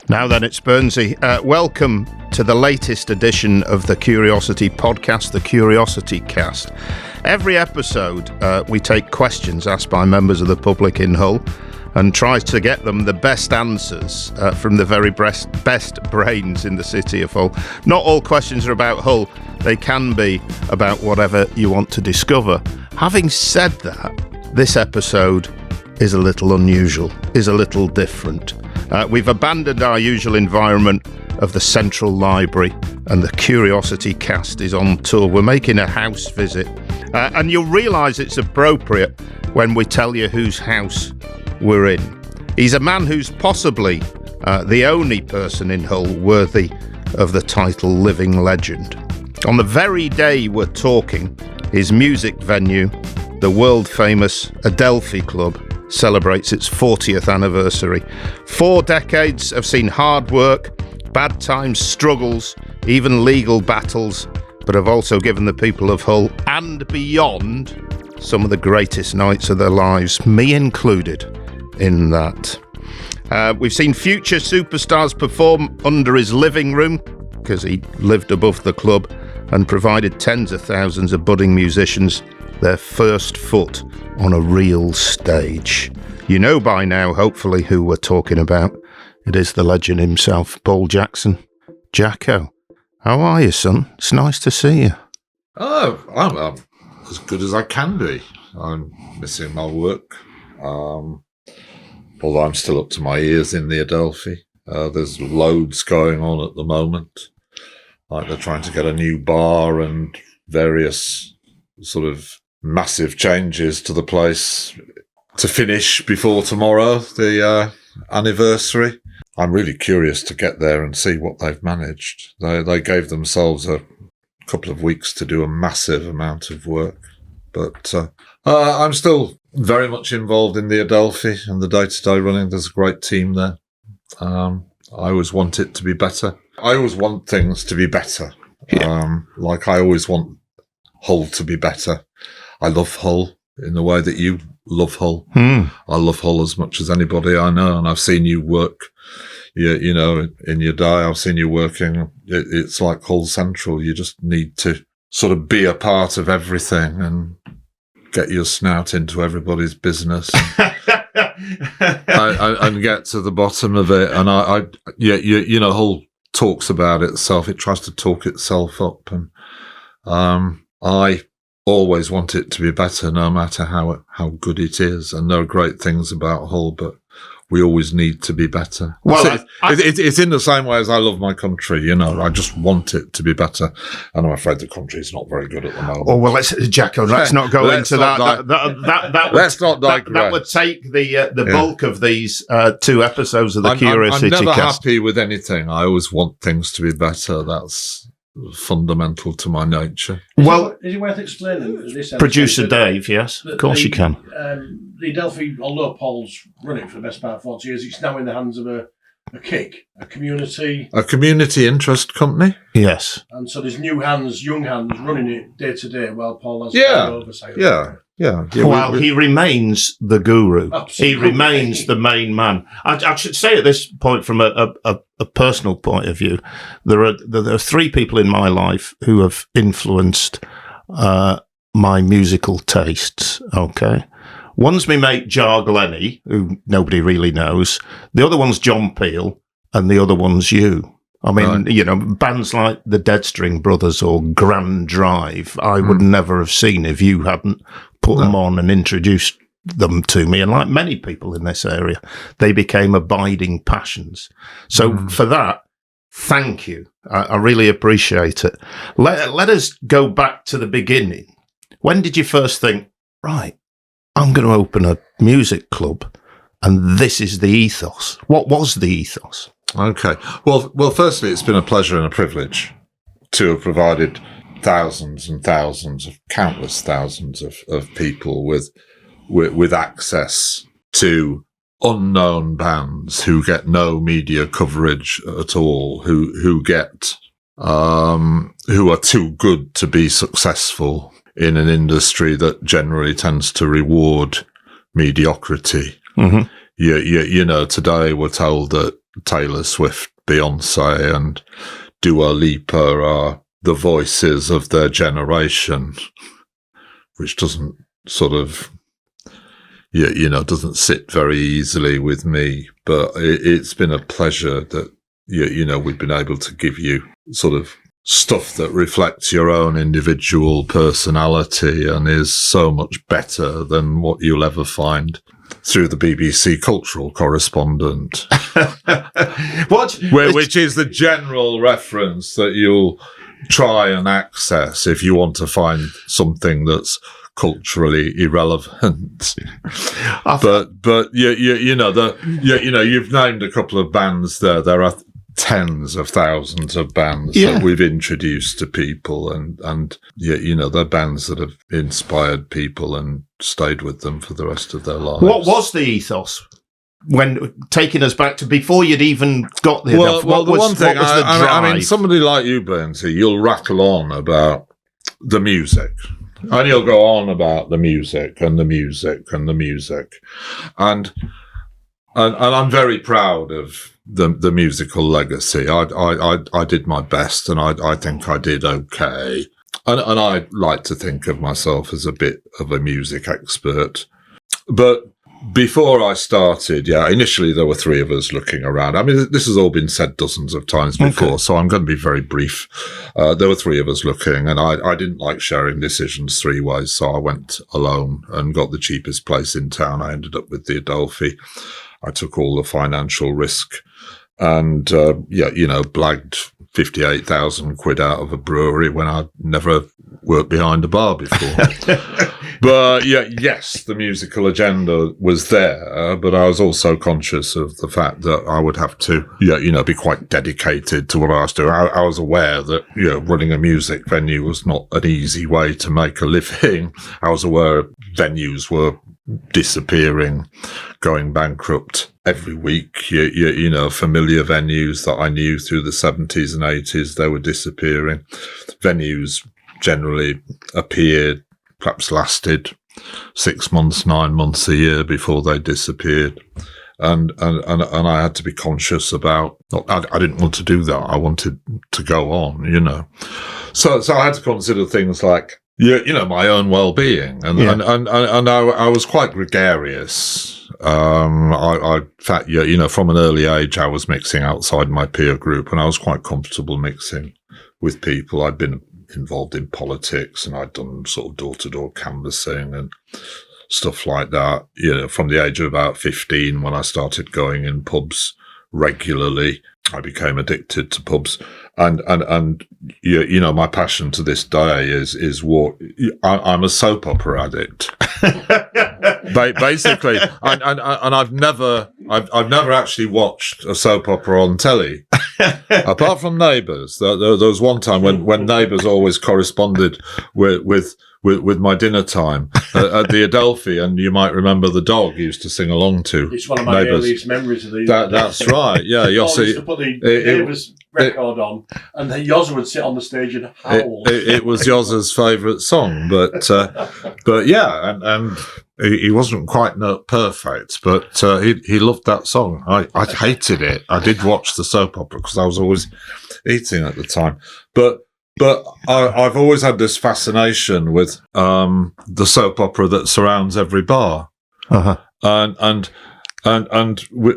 Now then, it's Burnsy. Welcome to the latest edition of the Curiosity podcast, the CuriosityCast. Every episode, we take questions asked by members of the public in Hull and try to get them the best answers from the very best brains in the city of Hull. Not all questions are about Hull. They can be about whatever you want to discover. Having said that, this episode is a little unusual, is a little different. We've abandoned our usual environment of the Central Library and the CuriosityCast is on tour. We're making a house visit and you'll realise it's appropriate when we tell you whose house we're in. He's a man who's possibly the only person in Hull worthy of the title living legend. On the very day we're talking, his music venue, the world-famous Adelphi Club, celebrates its 40th anniversary. 4 decades have seen hard work, bad times, struggles, even legal battles, but have also given the people of Hull and beyond some of the greatest nights of their lives, me included in that. We've seen future superstars perform under his living room, because he lived above the club, and provided tens of thousands of budding musicians their first foot on a real stage. You know by now, hopefully, who we're talking about. It is the legend himself, Paul Jackson. Jacko, how are you, son? It's nice to see you. Oh, I'm as good as I can be. I'm missing my work. Although I'm still up to my ears in the Adelphi. There's loads going on at the moment. Like they're trying to get a new bar and various sort of massive changes to the place to finish before tomorrow, the anniversary. I'm really curious to get there and see what they've managed. They gave themselves a couple of weeks to do a massive amount of work. But I'm still very much involved in the Adelphi and the day-to-day running. There's a great team there. I always want it to be better. I always want things to be better. Yeah. Like I always want Hull to be better. I love Hull in the way that you love Hull. I love Hull as much as anybody I know, and I've seen you work. You know, in your day, I've seen you working. It's like Hull Central. You just need to sort of be a part of everything and get your snout into everybody's business and get to the bottom of it. And you know, Hull talks about itself. It tries to talk itself up, and I always want it to be better, no matter how good it is. And there are great things about Hull, but we always need to be better. Well, it's in the same way as I love my country. You know, I just want it to be better, and I'm afraid the country is not very good at the moment. Oh well, Jacko, let's not go into that. Let's not digress. That would take the bulk of these 2 episodes of the CuriosityCast. I'm never happy with anything. I always want things to be better. That's fundamental to my nature. Well, is it worth explaining this? Producer Dave, yes, of course you can. The Adelphi, although Paul's run it for the best part of 40 years, it's now in the hands of a community interest company. Yes, and so there's young hands running it day to day while Paul has oversight. Yeah. Well, he remames the guru. Absolutely. He remains the main man. I should say at this point, from a personal point of view, there are 3 people in my life who have influenced my musical tastes. Okay, one's my mate Jar Glennie, who nobody really knows. The other one's John Peel, and the other one's you. I mean, You know, bands like the Dead String Brothers or Grand Drive, I would never have seen if you hadn't put them on and introduced them to me. And like many people in this area, they became abiding passions. So for that, thank you. I really appreciate it. Let us go back to the beginning. When did you first think, right, I'm going to open a music club and this is the ethos? What was the ethos? Okay. Well, firstly, it's been a pleasure and a privilege to have provided thousands and thousands of countless thousands of people with access to unknown bands who get no media coverage at all, who are too good to be successful in an industry that generally tends to reward mediocrity. You know, today we're told that Taylor Swift, Beyonce, and Dua Lipa are the voices of their generation, which doesn't sort of, doesn't sit very easily with me. But it's been a pleasure that, we've been able to give you sort of stuff that reflects your own individual personality and is so much better than what you'll ever find through the BBC Cultural Correspondent. Which is the general reference that you'll try and access if you want to find something that's culturally irrelevant. But you've named a couple of bands there. There are tens of thousands of bands that we've introduced to people, and they're bands that have inspired people and stayed with them for the rest of their lives. What was the ethos when taking us back to before you'd even got there? Well, I mean, somebody like you, Burnsy, you'll rattle on about the music. And you'll go on about the music and the music and the music. And I'm very proud of the musical legacy. I did my best, and I think I did okay. And I like to think of myself as a bit of a music expert. But before I started, initially there were three of us looking around. I mean, this has all been said dozens of times before, so I'm going to be very brief. There were three of us looking, and I didn't like sharing decisions three ways, so I went alone and got the cheapest place in town. I ended up with the Adelphi. I took all the financial risk and, blagged 58,000 quid out of a brewery when I'd never worked behind a bar before. But yes, the musical agenda was there, but I was also conscious of the fact that I would have to, be quite dedicated to what I was doing. I was aware that, running a music venue was not an easy way to make a living. I was aware venues were disappearing, going bankrupt every week. Familiar venues that I knew through the 70s and 80s, they were disappearing. Venues generally appeared, perhaps lasted 6 months, 9 months, a year before they disappeared. And I had to be conscious about, I didn't want to do that. I wanted to go on, So I had to consider things like, my own well-being. And I was quite gregarious. In fact, from an early age, I was mixing outside my peer group, and I was quite comfortable mixing with people. I'd been involved in politics, and I'd done sort of door-to-door canvassing and stuff like that, from the age of about 15, when I started going in pubs regularly. I became addicted to pubs, and my passion to this day is what I'm a soap opera addict. Basically, and I've never actually watched a soap opera on telly, apart from Neighbours. There was one time when Neighbours always corresponded with my dinner time at the Adelphi, and you might remember the dog used to sing along to. It's one of my Neighbours. earliest memories of these. That's right. Yeah, you'll see. Used to put the Neighbours record on, and Yozza would sit on the stage and howl. It was Yozza's favourite song, but yeah, and he wasn't quite perfect, but he loved that song. I hated it. I did watch the soap opera because I was always eating at the time, but I've always had this fascination with the soap opera that surrounds every bar, and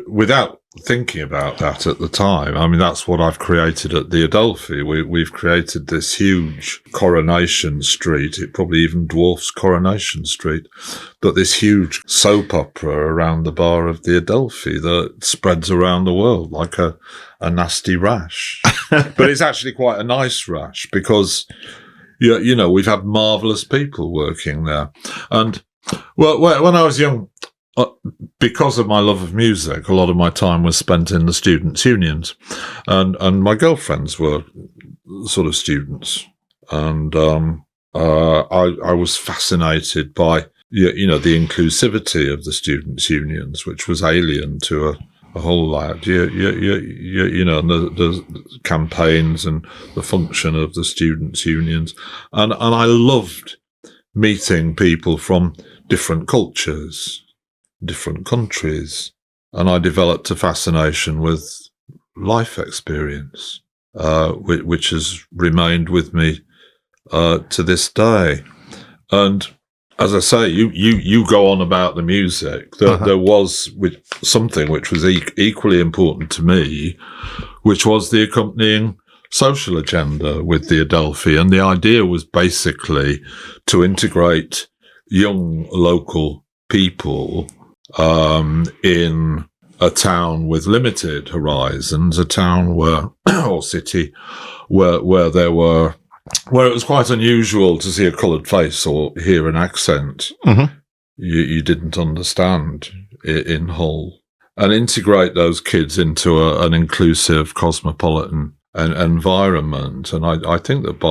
without thinking about that at the time, I mean, that's what I've created at the Adelphi. We've created this huge Coronation Street. It probably even dwarfs Coronation Street, but this huge soap opera around the bar of the Adelphi that spreads around the world like a nasty rash. But it's actually quite a nice rash because, we've had marvellous people working there. And well, when I was young, because of my love of music, a lot of my time was spent in the students' unions, and my girlfriends were sort of students, and I was fascinated by the inclusivity of the students' unions, which was alien to a whole lot. The campaigns and the function of the students' unions, and I loved meeting people from different cultures, different countries, and I developed a fascination with life experience, which has remained with me to this day. And as I say, you go on about the music. There was something which was equally important to me, which was the accompanying social agenda with the Adelphi. And the idea was basically to integrate young local people in a town with limited horizons, a town or city where it was quite unusual to see a coloured face or hear an accent you didn't understand in Hull, and integrate those kids into an inclusive cosmopolitan environment. And I think that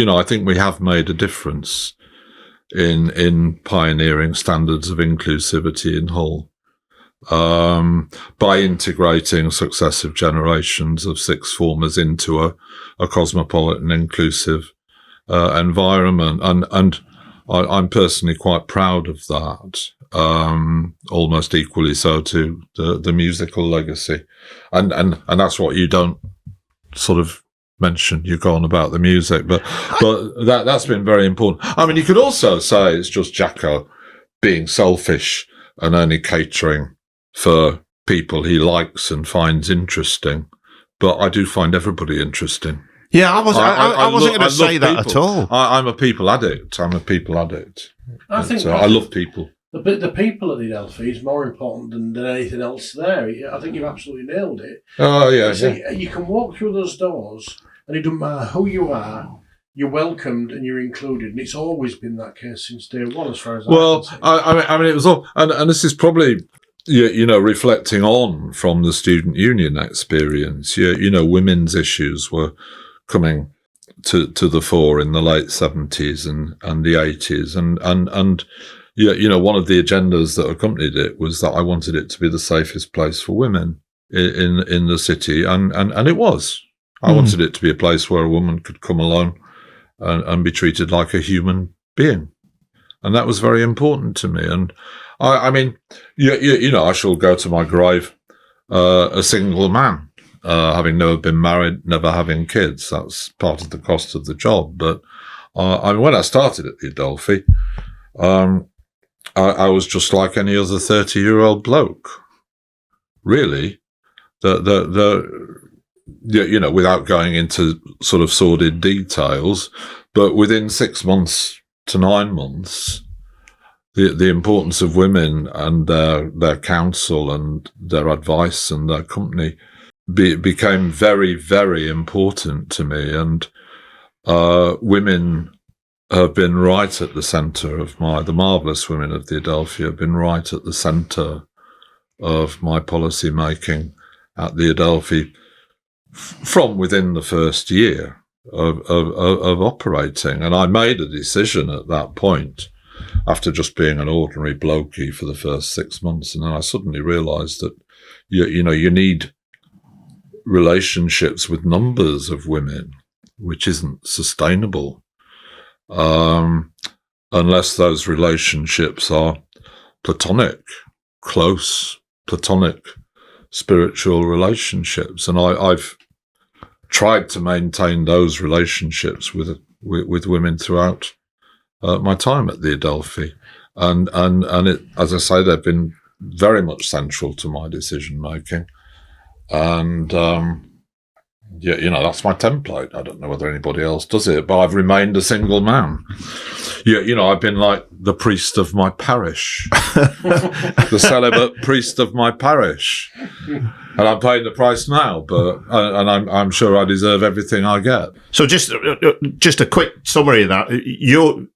I think we have made a difference in pioneering standards of inclusivity in Hull. By integrating successive generations of sixth formers into a cosmopolitan, inclusive environment, and I'm personally quite proud of that. Almost equally so to the musical legacy, and that's what you don't sort of mention. You go on about the music, but that's been very important. I mean, you could also say it's just Jacko being selfish and only catering for people he likes and finds interesting, but I do find everybody interesting. Yeah, I wasn't going to say that people. at all. I'm a people addict. I think I love people. The people at the Adelphi is more important than anything else there. I think you've absolutely nailed it. Oh, yeah. You can walk through those doors, and it doesn't matter who you are, you're welcomed and you're included. And it's always been that case since day one, as far as I mean, it was all, and this is probably, reflecting on from the student union experience. Women's issues were coming to the fore in the late 70s and the 80s, and one of the agendas that accompanied it was that I wanted it to be the safest place for women in the city, and it was. I wanted it to be a place where a woman could come alone and be treated like a human being, and that was very important to me. And I mean, I shall go to my grave a single man. Having never been married, never having kids, that's part of the cost of the job. But when I started at the Adelphi, I was just like any other 30-year-old bloke, really. Without going into sort of sordid details, but within 6 months to 9 months, the importance of women and their counsel and their advice and their company became very, very important to me. And women have been right at the centre of the marvellous women of the Adelphi have been right at the centre of my policy making at the Adelphi from within the first year of operating. And I made a decision at that point, after just being an ordinary blokey for the first 6 months, and then I suddenly realised that you need relationships with numbers of women, which isn't sustainable unless those relationships are platonic, close, platonic, spiritual relationships. And I've tried to maintain those relationships with women throughout my time at the Adelphi, and it, as I say, they've been very much central to my decision making. And that's my template. I don't know whether anybody else does it, but I've remained a single man. I've been like the priest of my parish, the celibate priest of my parish, and I'm paying the price now. But I'm sure I deserve everything I get. So just a quick summary of that.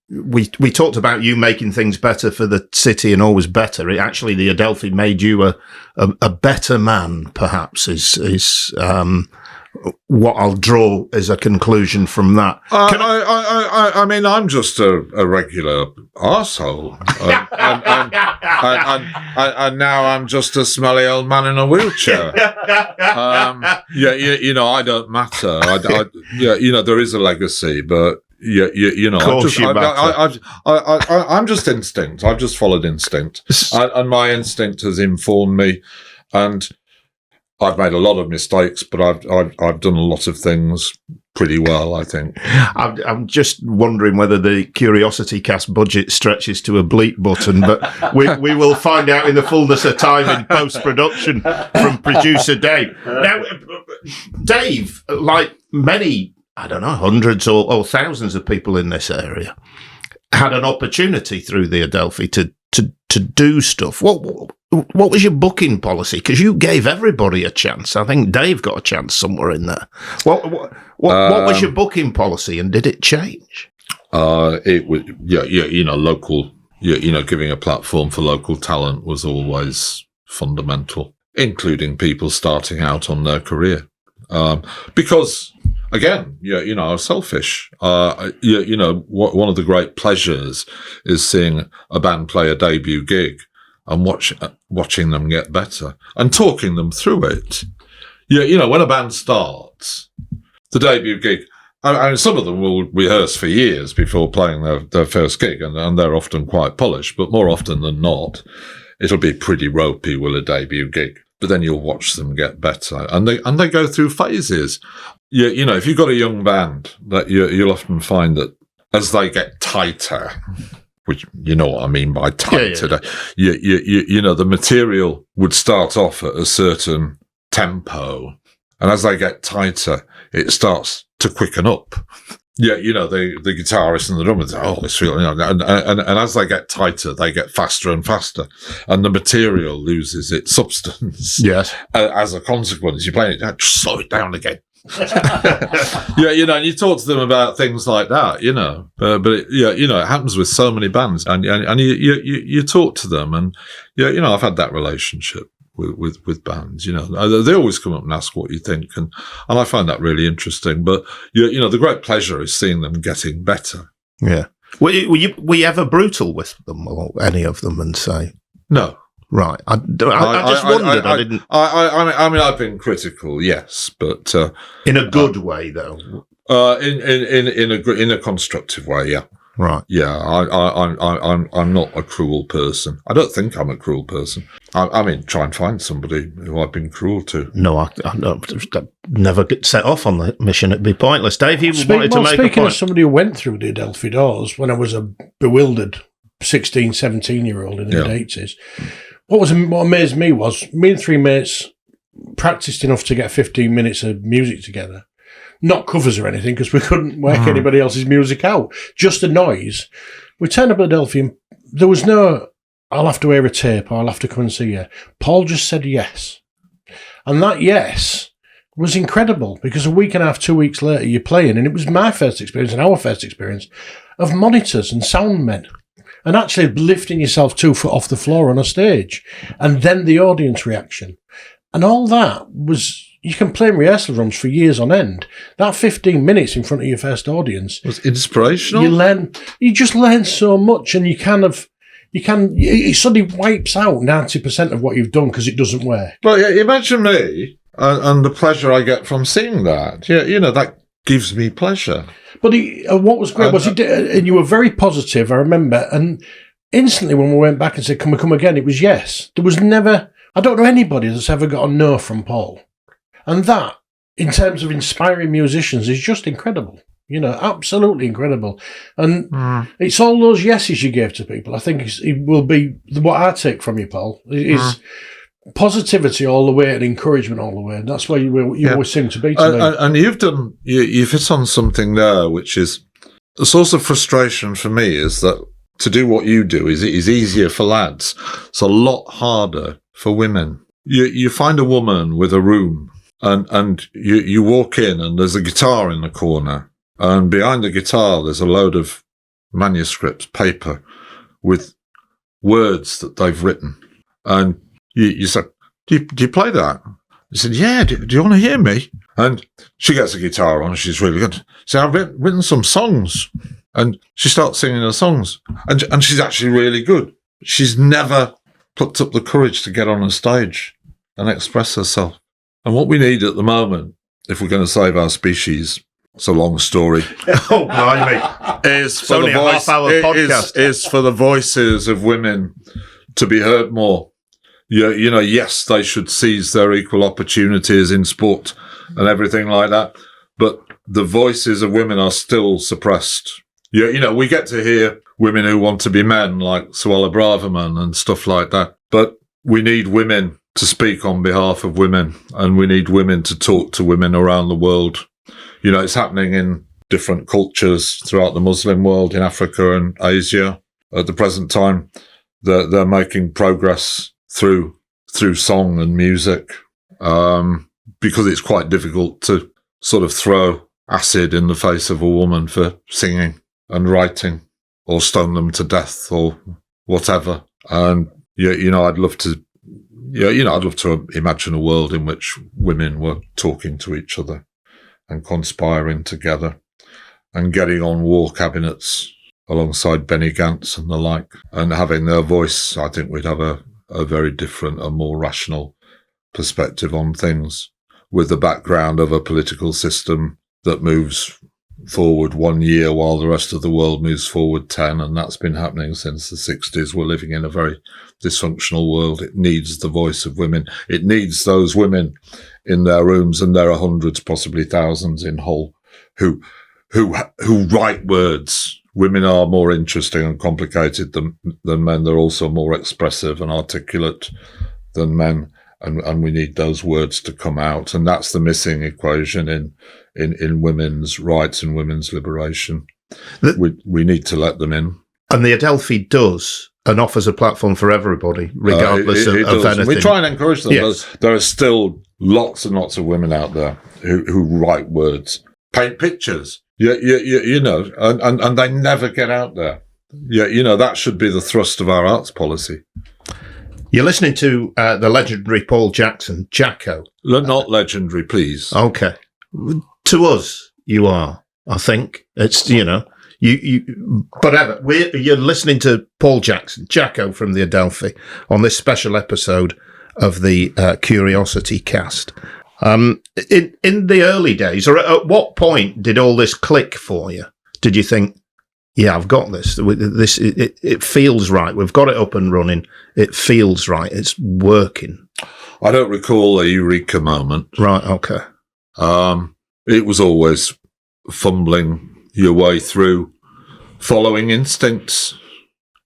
We talked about you making things better for the city and always better. Actually, the Adelphi made you a better man, perhaps, is what I'll draw as a conclusion from that. I mean, I'm just a regular arsehole. And now I'm just a smelly old man in a wheelchair. I don't matter. There is a legacy, but I'm just instinct. I've just followed instinct, and my instinct has informed me. And I've made a lot of mistakes, but I've done a lot of things pretty well, I think. I'm just wondering whether the CuriosityCast budget stretches to a bleep button, but we will find out in the fullness of time in post-production from producer Dave. Now, Dave, like many, I don't know, hundreds or thousands of people in this area, had an opportunity through the Adelphi to do stuff. What was your booking policy? Because you gave everybody a chance. I think Dave got a chance somewhere in there. What was your booking policy, and did it change? It was local. Giving a platform for local talent was always fundamental, including people starting out on their career. Because again, I was selfish. One of the great pleasures is seeing a band play a debut gig and watching them get better and talking them through it. When a band starts, the debut gig, I mean, some of them will rehearse for years before playing their first gig, and they're often quite polished, but more often than not, it'll be pretty ropey with a debut gig. But then you'll watch them get better, and they go through phases. If you've got a young band, that you'll often find that as they get tighter, which you know what I mean by tighter, the material would start off at a certain tempo, and as they get tighter, it starts to quicken up. The guitarist and the drummer say, "Oh, it's real," and as they get tighter, they get faster and faster, and the material loses its substance. Yes. As a consequence, you're playing it, just slow it down again. And you talk to them about things like that, but it happens with so many bands, and you talk to them, and I've had that relationship with bands. They always come up and ask what you think, and I find that really interesting. But the great pleasure is seeing them getting better. Yeah. Were you ever brutal with them, or any of them, and say no? Right. I just wondered. I didn't. I mean, I've been critical, yes, but in a good way, though. In a constructive way, yeah. Right. Yeah. I'm not a cruel person. I don't think I'm a cruel person. I mean, try and find somebody who I've been cruel to. No, I never get set off on the mission. It'd be pointless. Dave, you wanted to make a point. Speaking of somebody who went through the Adelphi doors when I was a bewildered 16, 17-year-old in the mid-80s. What amazed me was me and three mates practiced enough to get 15 minutes of music together. Not covers or anything, because we couldn't work anybody else's music out. Just the noise. We turned up at Adelphi and there was no, I'll have to hear a tape or I'll have to come and see you. Paul just said yes. And that yes was incredible, because a week and a half, 2 weeks later, you're playing, and it was my first experience and our first experience of monitors and sound men. And actually lifting yourself 2 foot off the floor on a stage. And then the audience reaction. And all that was, you can play in rehearsal rooms for years on end. That 15 minutes in front of your first audience was inspirational. You just learn so much, and it suddenly wipes out 90% of what you've done because it doesn't work. Well, yeah, imagine me and the pleasure I get from seeing that. That gives me pleasure. But what was great was and you were very positive, I remember, and instantly when we went back and said, can we come again, it was yes. There was never, I don't know anybody that's ever got a no from Paul. And that, in terms of inspiring musicians, is just incredible. Absolutely incredible. And it's all those yeses you gave to people. I think it will be what I take from you, Paul, is positivity all the way and encouragement all the way. And that's why you always seem to be to me. And you've hit on something there, which is a source of frustration for me, is that to do what you do is easier for lads. It's a lot harder for women. You find a woman with a room and you walk in and there's a guitar in the corner, and behind the guitar there's a load of manuscripts, paper, with words that they've written. And you said, do you play that? He said, yeah, do you want to hear me? And she gets a guitar on, she's really good. So I've written some songs. And she starts singing her songs. And she's actually really good. She's never plucked up the courage to get on a stage and express herself. And what we need at the moment, if we're going to save our species, it's a long story. Oh, blimey. Is for the voices of women to be heard more. yes, they should seize their equal opportunities in sport and everything like that, but the voices of women are still suppressed. We get to hear women who want to be men, like Suella Braverman and stuff like that, but we need women to speak on behalf of women, and we need women to talk to women around the world. It's happening in different cultures throughout the Muslim world, in Africa and Asia. At the present time, they're making progress through song and music, because it's quite difficult to sort of throw acid in the face of a woman for singing and writing, or stone them to death, or whatever. And I'd love to imagine a world in which women were talking to each other and conspiring together and getting on war cabinets alongside Benny Gantz and the like, and having their voice. I think we'd have a very different and more rational perspective on things, with the background of a political system that moves forward 1 year while the rest of the world moves forward 10, and that's been happening since the 60s. We're living in a very dysfunctional world. It needs the voice of women. It needs those women in their rooms, and there are hundreds, possibly thousands in Hull, who write words. Women are more interesting and complicated than men. They're also more expressive and articulate than men, and we need those words to come out. And that's the missing equation in women's rights and women's liberation. We need to let them in. And the Adelphi does, and offers a platform for everybody, regardless of anything. We try and encourage them. Yes. There are still lots and lots of women out there who write words, paint pictures, and they never get out there. That should be the thrust of our arts policy. You're listening to the legendary Paul Jackson, Jacko. Not legendary, please. Okay. To us, you are. I think it's whatever. You're listening to Paul Jackson, Jacko from the Adelphi, on this special episode of the CuriosityCast. In the early days, or at what point did all this click for you? Did you think, yeah, I've got this. It feels right. We've got it up and running. It feels right. It's working. I don't recall a eureka moment. Right. Okay. It was always fumbling your way through, following instincts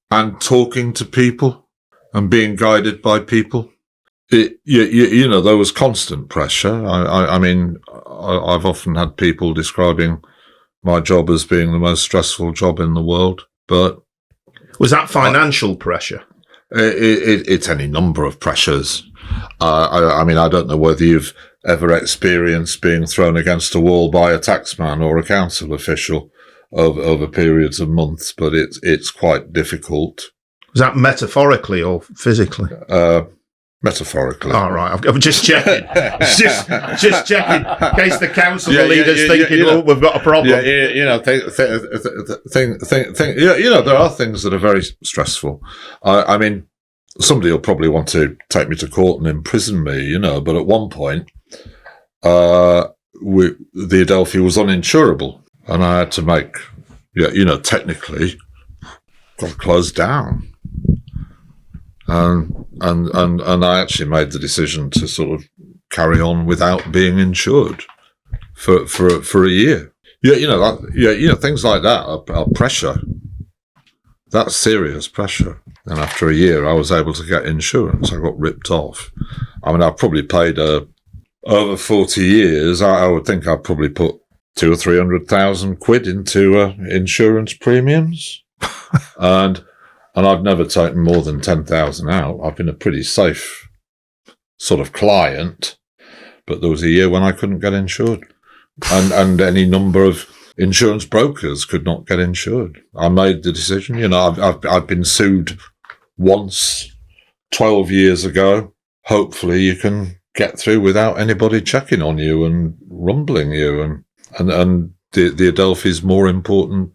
and talking to people and being guided by people. There was constant pressure. I've often had people describing my job as being the most stressful job in the world. But was that financial pressure? It's any number of pressures. I don't know whether you've ever experienced being thrown against a wall by a taxman or a council official over periods of months, but it's quite difficult. Was that metaphorically or physically? Metaphorically. All right, I'm just checking. just checking in case the council leaders thinking, we've got a problem. There are things that are very stressful. Somebody will probably want to take me to court and imprison me, but at one point, the Adelphi was uninsurable, and I had to make, technically, got closed down. And I actually made the decision to sort of carry on without being insured for a year. Things like that are pressure. That's serious pressure. And after a year, I was able to get insurance. I got ripped off. I've probably paid over 40 years. I would think I'd probably put 200,000 or 300,000 quid into insurance premiums, and I've never taken more than 10,000 out. I've been a pretty safe sort of client, but there was a year when I couldn't get insured, and any number of insurance brokers could not get insured. I made the decision. I've been sued once 12 years ago. Hopefully you can get through without anybody checking on you and rumbling you, and the Adelphi is more important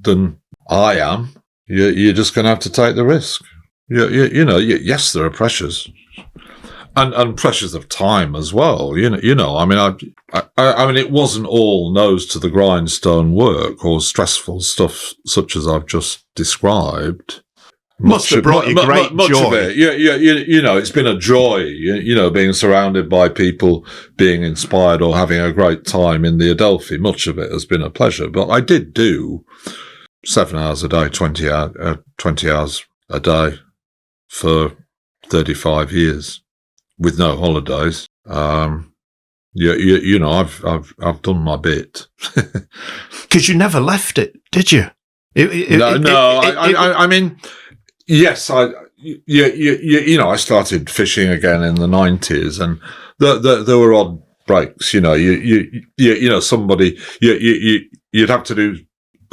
than I am. You're just going to have to take the risk. Yes, there are pressures, and pressures of time as well. It wasn't all nose to the grindstone work or stressful stuff such as I've just described. Must have brought you great much joy. of it. You know, it's been a joy, you know, being surrounded by people, being inspired or having a great time in the Adelphi. Much of it has been a pleasure. But I did do 7 hours a day, 20 hours a day for 35 years with no holidays. You know, I've done my bit. Because you never left it, did you? I mean, yes, you know, I started fishing again in the 90s, and there were odd breaks. You know, you know, somebody you'd have to do.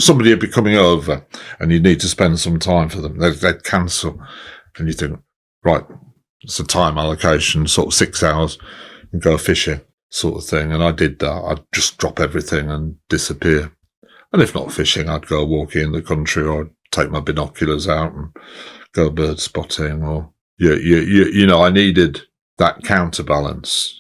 Somebody would be coming over, and you'd need to spend some time for them. They'd cancel, and you think, right, it's a time allocation, sort of 6 hours, and go fishing, sort of thing. And I did that. I'd just drop everything and disappear. And if not fishing, I'd go walking in the country, or I'd take my binoculars out and go bird spotting. Or you know, I needed that counterbalance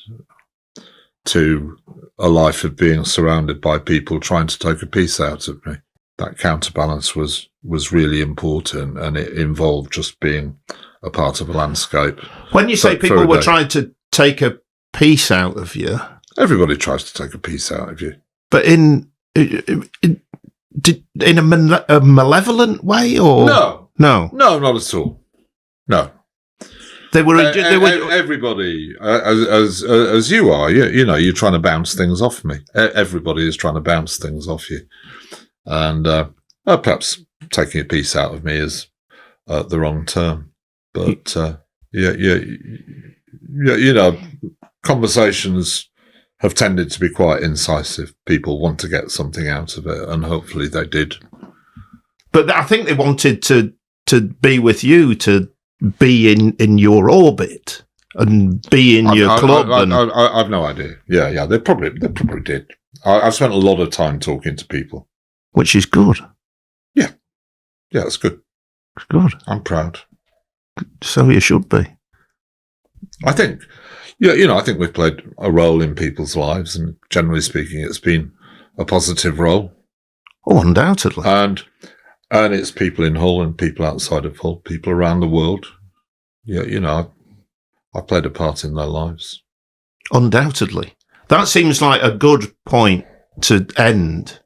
to a life of being surrounded by people trying to take a piece out of me. That counterbalance was really important, and it involved just being a part of a landscape. When you say people were trying to take a piece out of you, everybody tries to take a piece out of you, but in a malevolent way, or no, not at all. No, they were everybody as you are. You know, you're trying to bounce things off me. Everybody is trying to bounce things off you, and perhaps taking a piece out of me is the wrong term. But you know, conversations have tended to be quite incisive. People want to get something out of it, and hopefully they did. But I think they wanted to be with you, to be in your orbit and be in your club. I've no idea. Yeah, they probably did. I've spent a lot of time talking to people, which is good. Yeah, it's good. It's good. I'm proud. So you should be. I think. Yeah, you know, I think we've played a role in people's lives, and generally speaking, it's been a positive role. Oh, undoubtedly. And it's people in Hull and people outside of Hull, people around the world. Yeah, you know, I played a part in their lives. Undoubtedly. That seems like a good point to end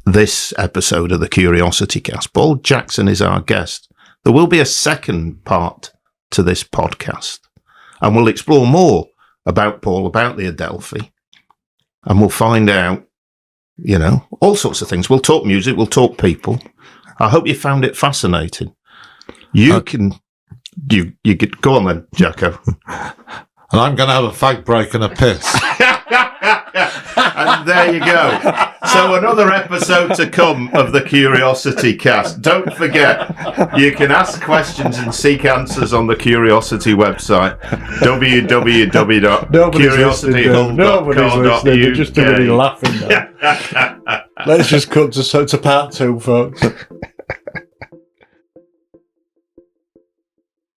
this episode of the CuriosityCast. Paul Jackson is our guest. There will be a second part to this podcast, and we'll explore more about Paul, about the Adelphi, and we'll find out, you know, all sorts of things. We'll talk music, we'll talk people. I hope you found it fascinating. You could go on then, Jacko. And I'm going to have a fag break and a piss. And there you go. So another episode to come of the CuriosityCast. Don't forget, you can ask questions and seek answers on the Curiosity website, www.curiosityhull.co.uk. Nobody's listening. They're just really laughing now. Let's just cut to part 2, folks.